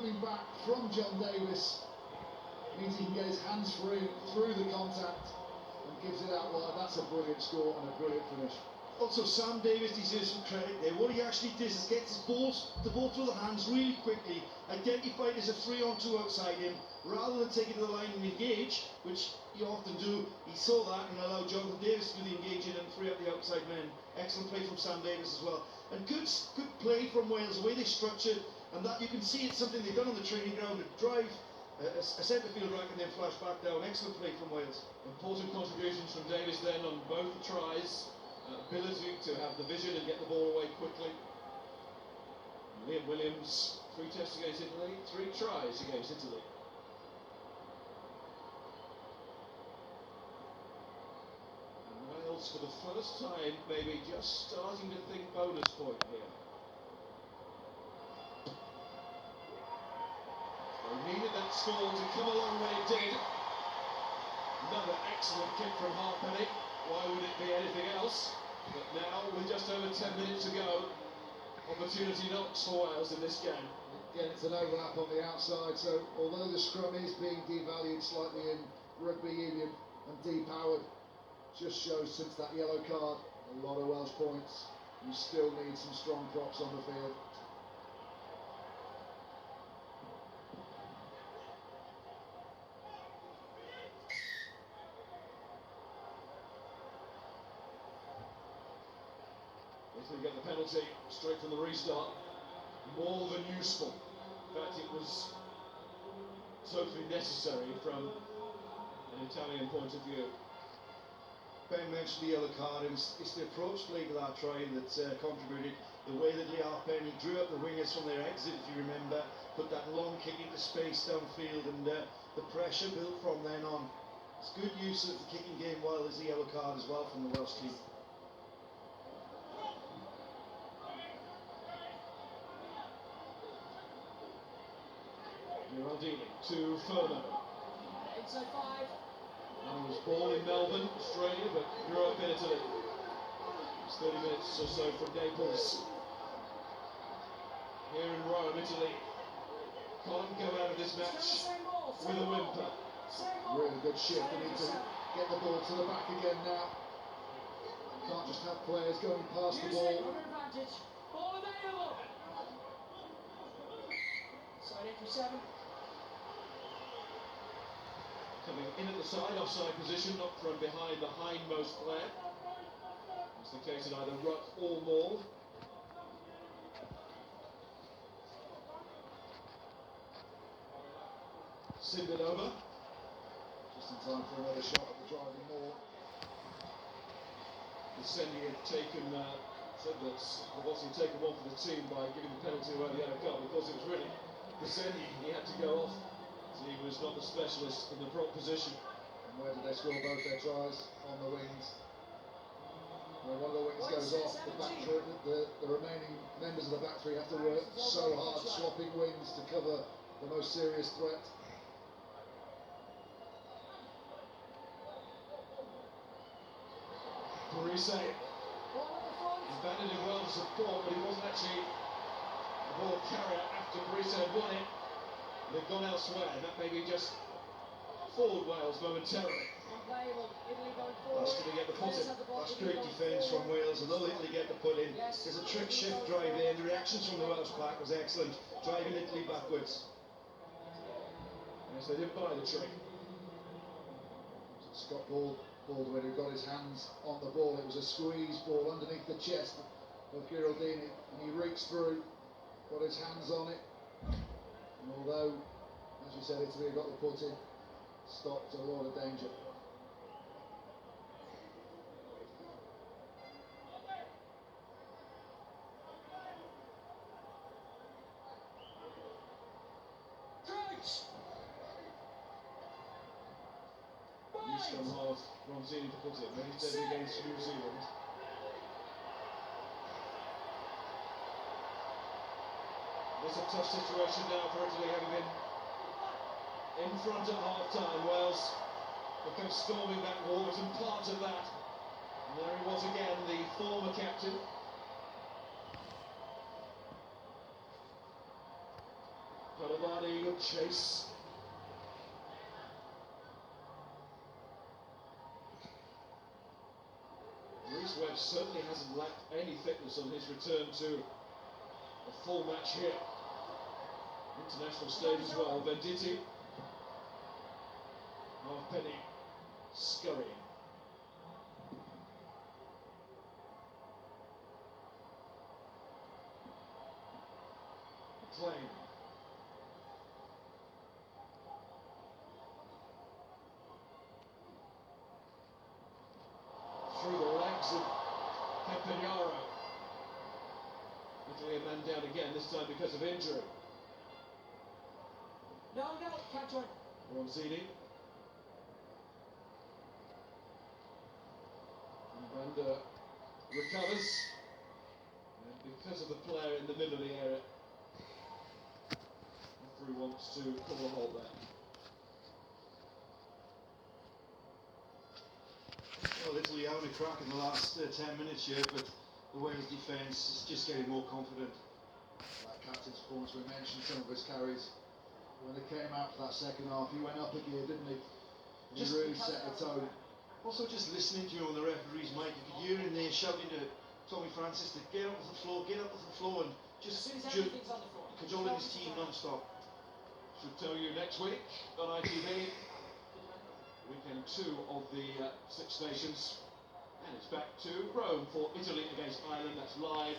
coming back from John Davis. Means he can get his hands free through the contact and gives it out wide. That's a brilliant score and a brilliant finish. Also, Sam Davis deserves some credit there. What he actually does is gets the ball through the hands really quickly, identified as a 3-on-2 outside him, rather than take it to the line and engage, which you often do. He saw that and allowed Jonathan Davis to do the engaging and free up the outside men. Excellent play from Sam Davis as well. And good play from Wales, the way they structured, and that you can see it's something they've done on the training ground, to drive a centre field rack and then flash back down. Excellent play from Wales. Important contributions from Davis then on both the tries. Ability to have the vision and get the ball away quickly. Liam Williams, 3 tests against Italy, 3 tries against Italy. And Wales, for the first time, maybe just starting to think bonus point here. They needed that score to come along when it did. Another excellent kick from Halfpenny. Why would it be anything else? But now, with just over 10 minutes to go, opportunity knocks for Wales in this game. Again, it's an overlap on the outside, so although the scrum is being devalued slightly in rugby union and depowered, just shows since that yellow card, a lot of Welsh points. You still need some strong props on the field. They get the penalty straight from the restart. More than useful. In fact, it was totally necessary from an Italian point of view. Ben mentioned the yellow card, and it's the approach play to that try that contributed. The way that Lee Halfpenny drew up the wingers from their exit, if you remember, put that long kick into space downfield, and the pressure built from then on. It's good use of the kicking game, while there's the yellow card as well from the Welsh team. Geraldini to Furno. Inside 5. And he was born in Melbourne, Australia, but grew up in Italy. It's 30 minutes or so from Naples. Here in Rome, Italy. Can't go out of this match with a whimper. Really good shift. They need to get the ball to the back again now. Can't just have players going past the ball. Ball available. Side 8 for 7. Coming in at the side, offside position, not from behind the hindmost player. It's the case in either ruck or maul. Simbinova. Just in time for another shot at the driving maul. Senni had taken, said that Bosnia had taken one for the team by giving the penalty away the yellow card, because it was really Senni, he had to go off. He was not the specialist in the prop position. And where did they score both their tries? On the wings. When one of the wings goes off, the remaining members of the back three have to work so hard, swapping wings to cover the most serious threat. Parise banded it well to support, but he wasn't actually the ball carrier after Parise had won it. They've gone elsewhere. That may be just forward Wales momentarily. That's going to get the put in. That's great defence from Wales, and they'll Italy get the put in. There's a trick shift drive there, and the reactions from the Welsh pack was excellent, driving Italy backwards. Yes, they didn't buy the trick. Scott Baldwin, who got his hands on the ball. It was a squeeze ball underneath the chest of Geraldini, and he reached through, got his hands on it. And although, as you said, Italy got the put in, stopped a lot of danger. Eastern half, Ronzini to put it, but he's dead against New Zealand. It's a tough situation now for Italy, having been in front at half-time. Wales have come storming back forwards, and part of that, and there he was again, the former captain. Colomani, good chase. Reece Webb certainly hasn't lacked any fitness on his return to a full match here. International stage as well. Venditti. Halfpenny scurrying. McLean. Through the legs of Campagnaro. Italy a man down again, this time because of injury. No, can't join. Ronzini. And Banda recovers. And because of the player in the middle of the area, referee wants to call a hold there. Well, Italy having a crack in the last 10 minutes here, but the Wales defence is just getting more confident. That captain's performance, we mentioned some of his carries. When they came out for that second half, he went up a gear, didn't he? And he Just really set the tone. Also, just listening to you on the referee's mic, you could hear in there shouting to Tommy Francis to get up to the floor, get up to the floor, and As just soon as everything's on the floor. cajoling his team non-stop. Should tell you next week on ITV, weekend 2 of the Six Nations, and it's back to Rome for Italy against Ireland. That's live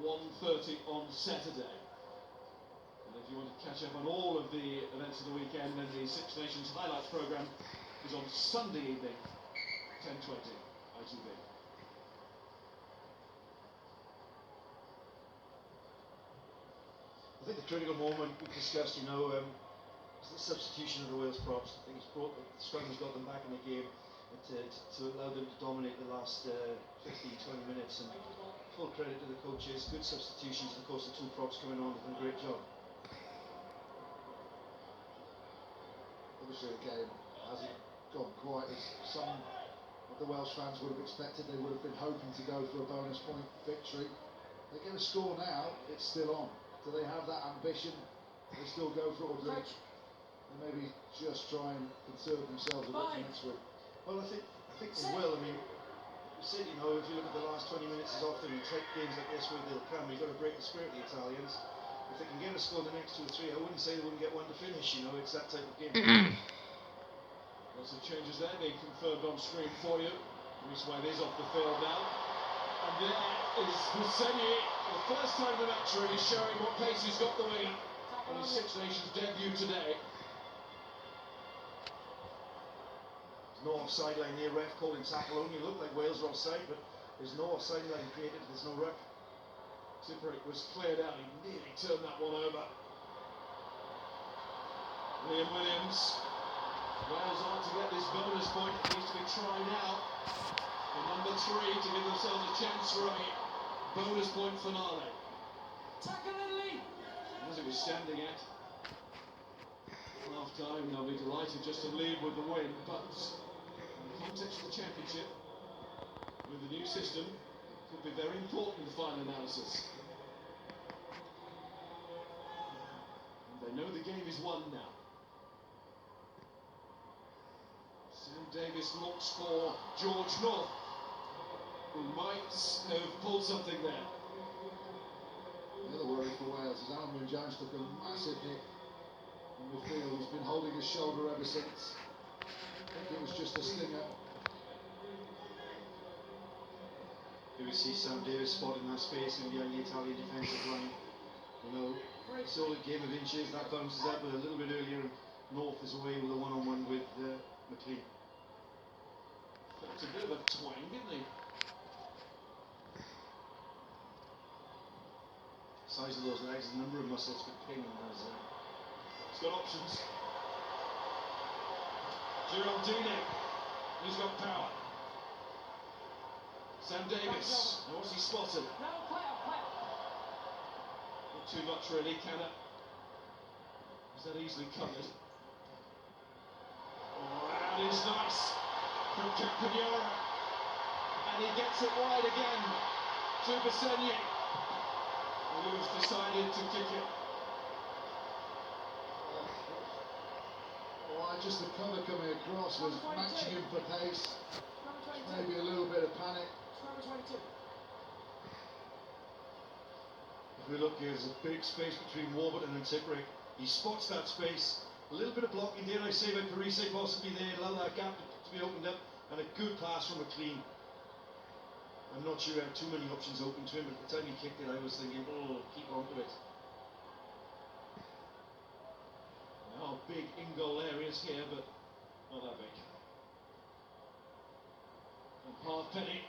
1:30 on Saturday. And if you want to catch up on all of the events of the weekend, then the Six Nations highlights programme is on Sunday evening, 10:20 ITV. I think the critical moment we discussed, was the substitution of the Wales props. I think it's brought the Scrum's got them back in the game to allow them to dominate the last 15-20 minutes. And full credit to the coaches, good substitutions, and of course the two props coming on, have done a great job. Obviously, the game hasn't gone quite as some of the Welsh fans would have expected. They would have been hoping to go for a bonus point victory. They get a score now, it's still on. Do they have that ambition? They still go for it, or do they maybe just try and conserve themselves a bit for next week? Well, I think they will. I mean, you said, if you look at the last 20 minutes, as often you take games like this where they'll come, you've got to break the spirit of the Italians. If they can get a score in the next 2 or 3, I wouldn't say they wouldn't get one to finish. It's that type of game. Lots of changes there being confirmed on screen for you. Reece Webb is off the field now. And there is Husseini, for the first time in the match, really showing what pace he's got the wing on his Six Nations debut today. No offside line there, ref calling tackle only. It looked like Wales were offside, but there's no offside line created, there's no ruck. Tipuric was cleared out, he nearly turned that one over. Liam Williams. Wales are to get this bonus point, it needs to be tried out for number 3 to give themselves a chance for a bonus point finale. Tackle Italy! As it was standing at half time, they'll be delighted just to lead with the win, but in the context of the championship, with the new system, it could be very important in the final analysis. And they know the game is won now. Sam Davies looks for George North, who might have pulled something there. The other worry for Wales is Alun Jones took a massive hit in midfield. He's been holding his shoulder ever since. I think it was just a stinger. Here we see Sam Davies spotting that space in behind the Italian defensive line. It's all a game of inches. That bounces up with a little bit earlier, and North is away with a one-on-one with McLean. That's a bit of a twang, didn't he? Size of those legs, the number of muscles for King has. He's got options. Giraldini, he's got power. Sam Davies, now what's he spotted? No, play up. Not too much really, can it? Is that easily covered? Oh, that is nice from Campagnaro. And he gets it wide again to Bassegni, who's decided to kick it. just the cover coming across was matching him for pace. Number 22. Maybe a little bit of panic. Number 22. If we look, there's a big space between Warburton and Tipperick. He spots that space. A little bit of blocking, dare I say, by Parise possibly there, allow that gap to be opened up, and a good pass from McLean. I'm not sure he had too many options open to him, but at the time he kicked it, I was thinking, oh, keep on to it. Now big in-goal areas here, but not that big. And Halfpenny.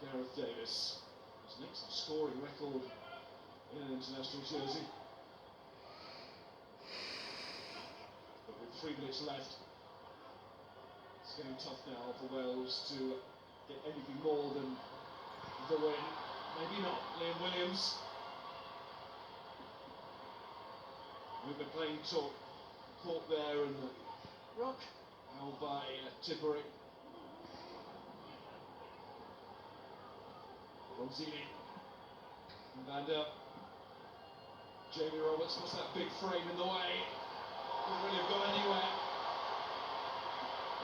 Gareth Davis. His next scoring record in an international jersey. But with 3 minutes left, it's getting tough now for Wales to get anything more than the win. Maybe not. Liam Williams. With McLean caught there and Rock. held by Tipperick. Ronzini. Van Der. Jamie Roberts, what's that big frame in the way? Doesn't really have gone anywhere.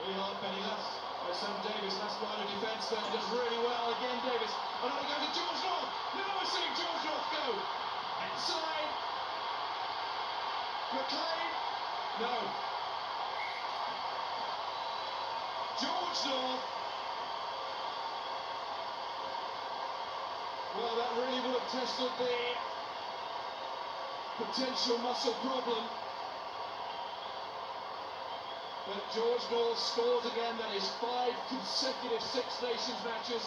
Really hard penny left by Sam Davis, last line of defence there, does really well. Again Davis, and on it goes to George North. Never seen George North go. Inside. McLean. No. George North. Well, that really would have tested the potential muscle problem. But George North scores again. That is 5 consecutive Six Nations matches.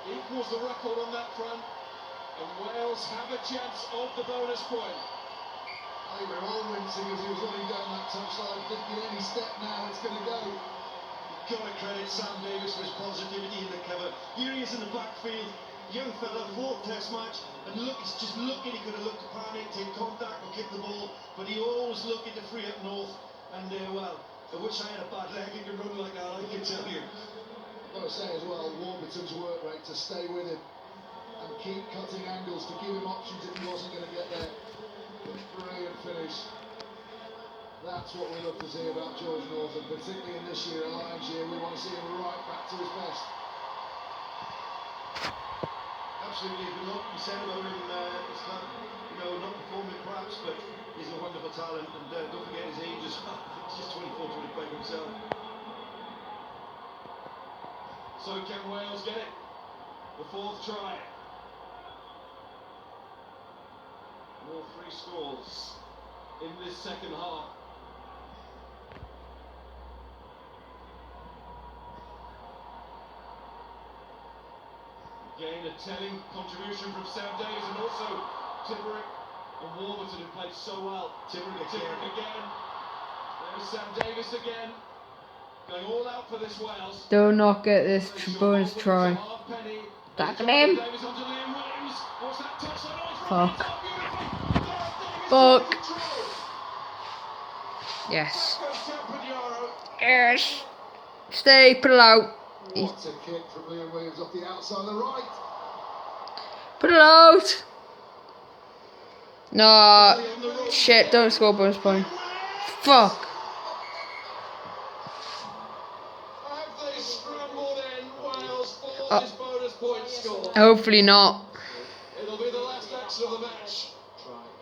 Equals the record on that front. And Wales have a chance of the bonus point. I think we're all wincing as he was running down that touchline, thinking any step now it's going to go. Got to credit Sam Davis for his positivity in the cover. Here he is in the backfield, young fella, 4th test match, and look, he's just looking, he could have looked to panic, take contact or kick the ball, but he always looking to free up North, and well, I wish I had a bad leg and could run like that, I can tell you. I've got to say as well, Warburton's work rate to stay with him and keep cutting angles to give him options if he wasn't going to get there. Brilliant finish. That's what we love to see about George North, and particularly in this year, Lions year, we want to see him right back to his best. Absolutely, but look, you said about him, it's not, not performing perhaps, but he's a wonderful talent, and don't forget his age as well. He's just 24, 25 himself. So can Wales get it? The 4th try. All 3 scores in this second half. Again, a telling contribution from Sam Davis and also Tipperick and Warburton, who played so well. Tipperick again. There's Sam Davis again. Going all out for this Wales. Do not get this bonus try. Tackle him. Davis onto Liam Williams. What's that touchline? Fuck. Fuck. Yes. Yes. Stay, put it out. What a kick from Liam Williams off the outside of the right. Put it out. No. Shit, don't score bonus point. Fuck. Have they scrambled in Wales for this bonus point score? Hopefully not. It'll be the last action of the match.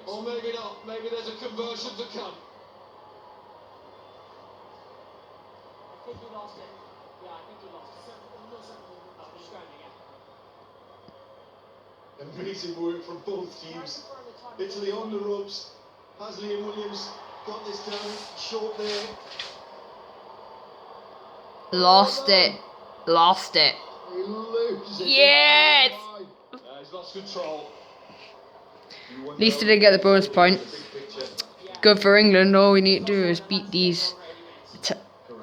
Or maybe not. Maybe there's a conversion to come. I think he lost it. Yeah, I think he lost it. I'm just going again. Amazing work from both teams. Italy on the ropes. Has Liam Williams got this down short there? Lost it. Lost it. He loses it. Yes! He's lost control. At least they didn't get the bonus point. Good for England. All we need to do is beat these.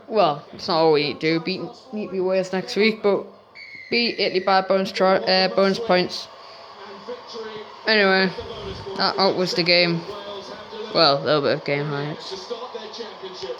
Well, it's not all we need to do. Need to beat Wales next week, but beat Italy by bonus points. Anyway, that was the game. Well, a little bit of game highlights. To start their championship.